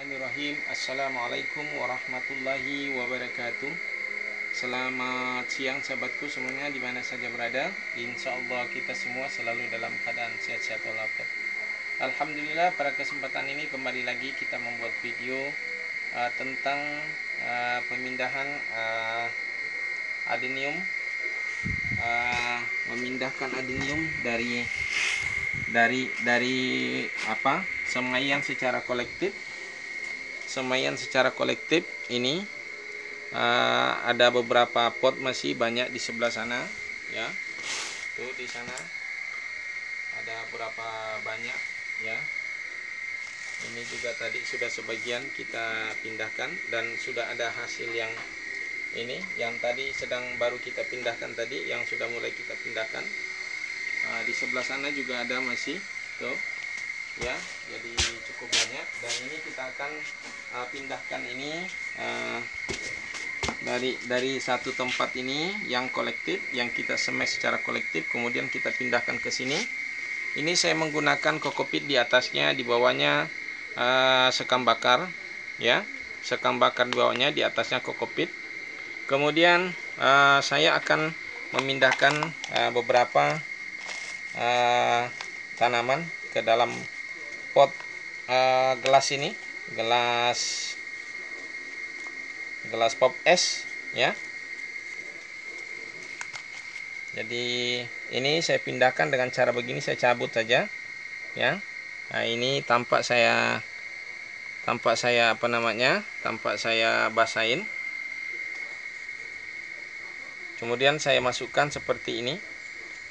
Bismillahirrahmanirrahim. Assalamualaikum warahmatullahi wabarakatuh. Selamat siang sahabatku semuanya di mana saja berada. Insya Allah kita semua selalu dalam keadaan sehat-sehat walafiat. Alhamdulillah, pada kesempatan ini kembali lagi kita membuat video tentang pemindahan adenium, memindahkan adenium dari semaian secara kolektif ini. Ada beberapa pot masih banyak di sebelah sana ya. Tuh di sana ada berapa banyak ya. Ini juga tadi sudah sebagian kita pindahkan dan sudah ada hasil yang ini yang tadi baru kita pindahkan tadi, yang sudah mulai kita pindahkan. Di sebelah sana juga ada masih tuh ya, jadi cukup banyak. Dan ini kita akan pindahkan ini dari satu tempat ini yang kolektif, yang kita semes secara kolektif, kemudian kita pindahkan ke sini. Ini saya menggunakan kokopit di atasnya, di bawahnya sekam bakar ya, sekam bakar di bawahnya, di atasnya kokopit. Kemudian saya akan memindahkan beberapa tanaman ke dalam pot gelas ini, gelas pop es ya. Jadi ini saya pindahkan dengan cara begini, saya cabut saja ya. Nah, ini tampak saya basahin. Kemudian saya masukkan seperti ini.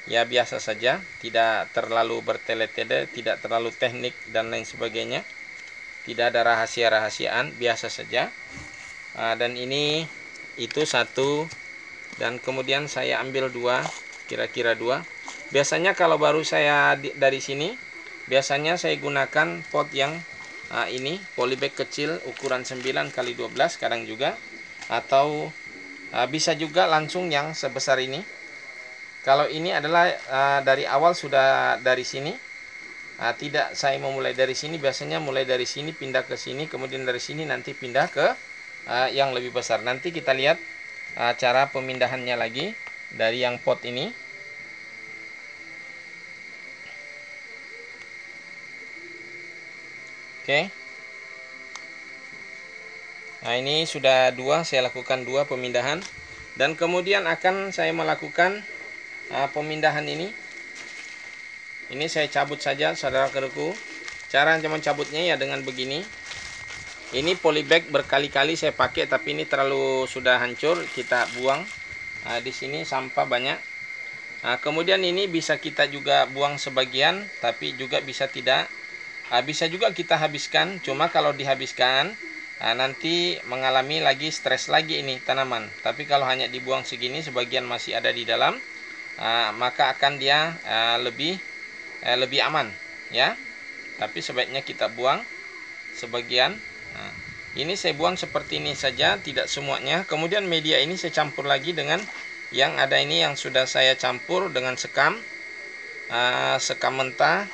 Ya, biasa saja, tidak terlalu bertele-tele, tidak terlalu teknik dan lain sebagainya. Tidak ada rahasia-rahasiaan, biasa saja. Dan ini itu satu, dan kemudian saya ambil dua, kira-kira dua. Biasanya kalau baru saya dari sini, biasanya saya gunakan pot yang ini, polybag kecil ukuran 9x12 kadang juga, atau bisa juga langsung yang sebesar ini. Kalau ini adalah dari awal sudah dari sini, tidak saya memulai dari sini, biasanya mulai dari sini pindah ke sini, kemudian dari sini nanti pindah ke yang lebih besar. Nanti kita lihat cara pemindahannya lagi dari yang pot ini. Oke. Nah, ini sudah dua, saya lakukan dua pemindahan, dan kemudian akan saya melakukan pemindahan ini. Ini saya cabut saja saudara-saudaraku. Cara mencabutnya ya dengan begini. Ini polybag berkali-kali saya pakai, tapi ini terlalu sudah hancur, kita buang. Di sini sampah banyak. Kemudian ini bisa kita juga buang sebagian, tapi juga bisa tidak. Bisa juga kita habiskan. Cuma kalau dihabiskan nanti mengalami lagi stres lagi ini tanaman. Tapi kalau hanya dibuang segini, sebagian masih ada di dalam, maka akan dia lebih aman ya. Tapi sebaiknya kita buang sebagian. Ini saya buang seperti ini saja, tidak semuanya. Kemudian media ini saya campur lagi dengan yang ada ini, yang sudah saya campur dengan sekam mentah.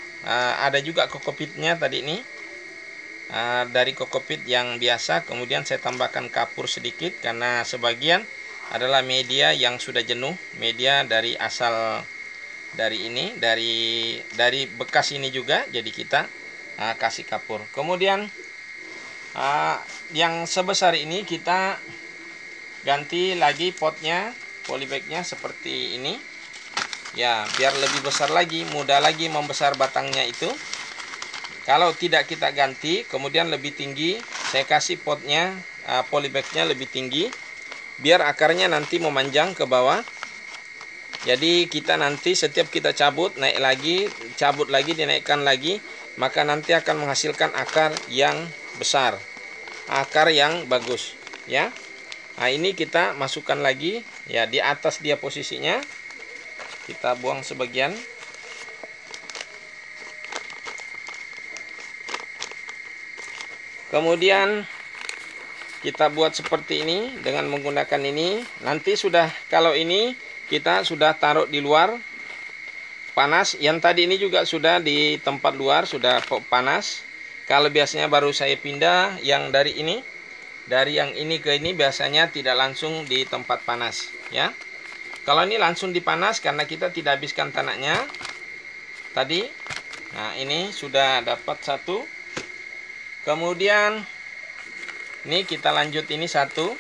Ada juga kokopitnya tadi ini, dari kokopit yang biasa. Kemudian saya tambahkan kapur sedikit, karena sebagian adalah media yang sudah jenuh, media dari asal dari ini, dari bekas ini juga, jadi kita kasih kapur. Kemudian yang sebesar ini kita ganti lagi potnya, polybagnya seperti ini ya, biar lebih besar lagi, mudah lagi membesar batangnya itu. Kalau tidak kita ganti, kemudian lebih tinggi, saya kasih potnya, polybagnya lebih tinggi, biar akarnya nanti memanjang ke bawah. Jadi kita nanti setiap kita cabut, naik lagi, cabut lagi, dinaikkan lagi, maka nanti akan menghasilkan akar yang besar, akar yang bagus ya. Nah, ini kita masukkan lagi ya, di atas dia posisinya. Kita buang sebagian. Kemudian kita buat seperti ini dengan menggunakan ini. Nanti sudah, kalau ini kita sudah taruh di luar panas. Yang tadi ini juga sudah di tempat luar, sudah panas. Kalau biasanya baru saya pindah yang dari yang ini ke ini biasanya tidak langsung di tempat panas ya. Kalau ini langsung dipanas karena kita tidak habiskan tanahnya tadi. Nah, ini sudah dapat satu. Kemudian ini kita lanjut ini satu.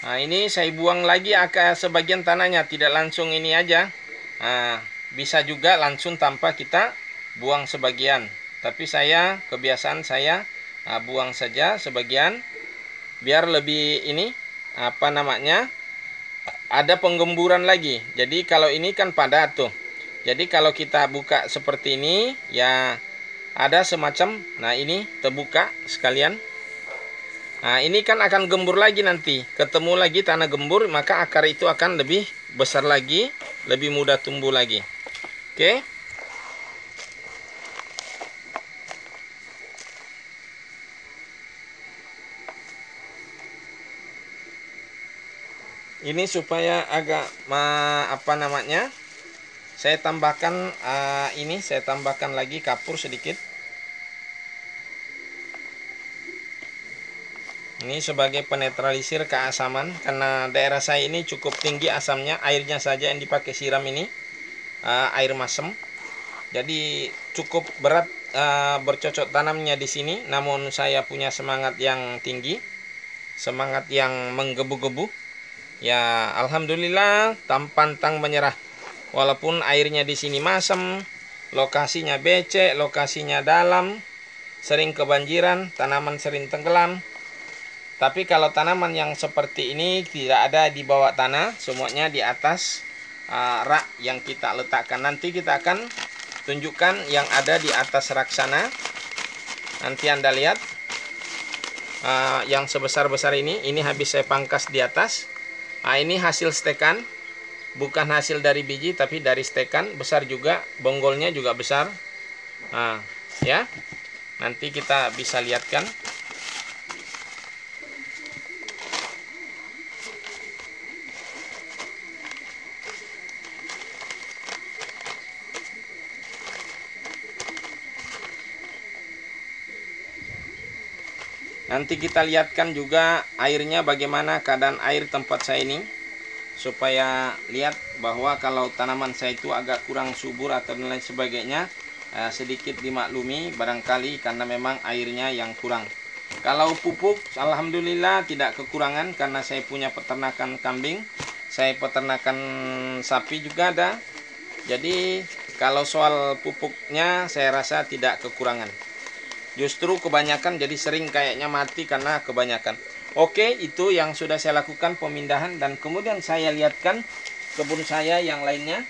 Nah, ini saya buang lagi sebagian tanahnya, tidak langsung ini aja. Nah, bisa juga langsung tanpa kita buang sebagian. Tapi kebiasaan saya buang saja sebagian biar lebih ini ada penggemburan lagi. Jadi kalau ini kan padat tuh. Jadi kalau kita buka seperti ini ya ada semacam, nah ini terbuka sekalian. Nah, ini kan akan gembur lagi nanti. Ketemu lagi tanah gembur, maka akar itu akan lebih besar lagi, lebih mudah tumbuh lagi. Oke. Ini supaya agak saya tambahkan saya tambahkan lagi kapur sedikit. Ini sebagai penetralisir keasaman, karena daerah saya ini cukup tinggi asamnya, airnya saja yang dipakai siram ini air masam. Jadi cukup berat bercocok tanamnya di sini, namun saya punya semangat yang tinggi, semangat yang menggebu-gebu. Ya, alhamdulillah pantang menyerah. Walaupun airnya di sini masam, lokasinya becek, lokasinya dalam, sering kebanjiran, tanaman sering tenggelam. Tapi kalau tanaman yang seperti ini tidak ada di bawah tanah, semuanya di atas rak yang kita letakkan. Nanti kita akan tunjukkan yang ada di atas rak sana. Nanti Anda lihat yang sebesar-besar ini habis saya pangkas di atas. Nah, ini hasil stekan, bukan hasil dari biji tapi dari stekan, besar juga, bonggolnya juga besar. Nah, ya, nanti kita bisa lihatkan. Nanti kita lihatkan juga airnya bagaimana keadaan air tempat saya ini, supaya lihat bahwa kalau tanaman saya itu agak kurang subur atau lain sebagainya, sedikit dimaklumi barangkali karena memang airnya yang kurang. Kalau pupuk alhamdulillah tidak kekurangan, karena saya punya peternakan kambing, saya peternakan sapi juga ada. Jadi kalau soal pupuknya saya rasa tidak kekurangan. Justru kebanyakan, jadi sering kayaknya mati karena kebanyakan. Oke, itu yang sudah saya lakukan pemindahan, dan kemudian saya lihatkan kebun saya yang lainnya.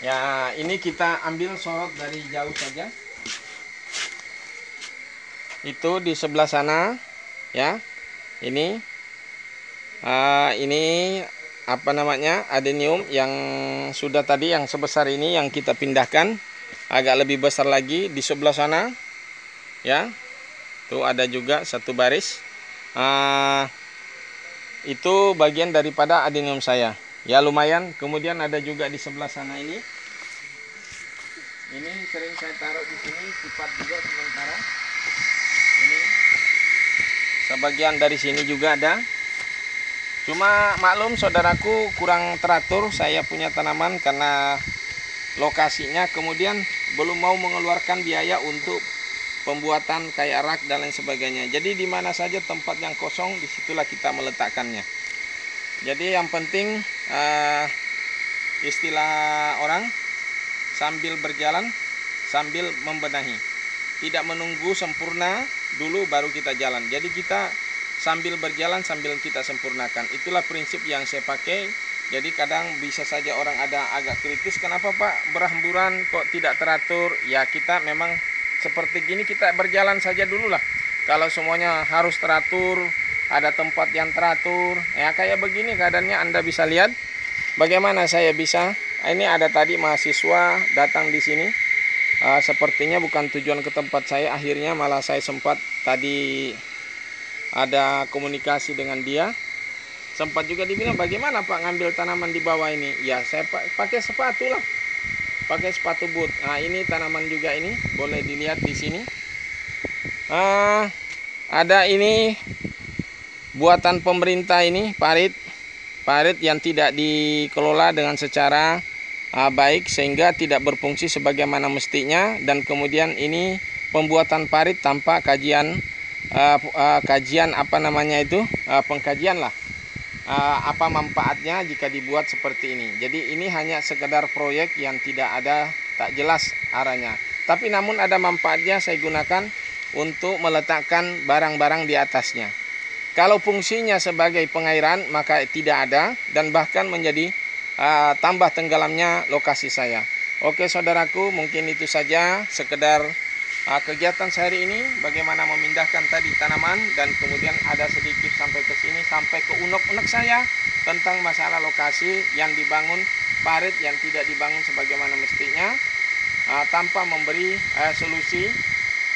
Ya, ini kita ambil sorot dari jauh saja. Itu di sebelah sana, ya. Ini adenium yang sudah tadi yang sebesar ini yang kita pindahkan. Agak lebih besar lagi di sebelah sana, ya. Tuh ada juga satu baris. Itu bagian daripada adenium saya. Ya lumayan. Kemudian ada juga di sebelah sana ini. Ini sering saya taruh di sini, sifat juga sementara. Ini sebagian dari sini juga ada. Cuma maklum saudaraku, kurang teratur saya punya tanaman karena lokasinya, kemudian belum mau mengeluarkan biaya untuk pembuatan kayak rak dan lain sebagainya. Jadi di mana saja tempat yang kosong, disitulah kita meletakkannya. Jadi yang penting istilah orang, sambil berjalan sambil membenahi, tidak menunggu sempurna dulu baru kita jalan. Jadi kita sambil berjalan sambil kita sempurnakan. Itulah prinsip yang saya pakai. Jadi kadang bisa saja orang ada agak kritis, kenapa Pak berhamburan kok tidak teratur? Ya kita memang seperti gini, kita berjalan saja dulu lah. Kalau semuanya harus teratur, ada tempat yang teratur, ya kayak begini keadaannya. Anda bisa lihat bagaimana saya bisa. Ini ada tadi mahasiswa datang di sini, sepertinya bukan tujuan ke tempat saya. Akhirnya malah saya sempat tadi ada komunikasi dengan dia. Sempat juga dibilang, bagaimana Pak ngambil tanaman di bawah ini? Ya saya pakai sepatu lah. pakai sepatu boot. Nah, ini tanaman juga ini boleh dilihat di sini. Ada ini buatan pemerintah ini, parit yang tidak dikelola dengan secara baik sehingga tidak berfungsi sebagaimana mestinya, dan kemudian ini pembuatan parit tanpa kajian pengkajian lah apa manfaatnya jika dibuat seperti ini. Jadi ini hanya sekedar proyek yang tak jelas arahnya, tapi namun ada manfaatnya. Saya gunakan untuk meletakkan barang-barang di atasnya. Kalau fungsinya sebagai pengairan maka tidak ada, dan bahkan menjadi tambah tenggelamnya lokasi saya. Oke saudaraku, mungkin itu saja sekedar kegiatan saya hari ini, bagaimana memindahkan tadi tanaman, dan kemudian ada sedikit sampai ke sini, sampai ke unek-unek saya tentang masalah lokasi yang dibangun parit yang tidak dibangun sebagaimana mestinya, tanpa memberi solusi,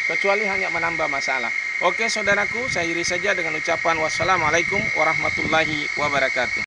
kecuali hanya menambah masalah. Oke saudaraku, saya akhiri saja dengan ucapan wassalamualaikum warahmatullahi wabarakatuh.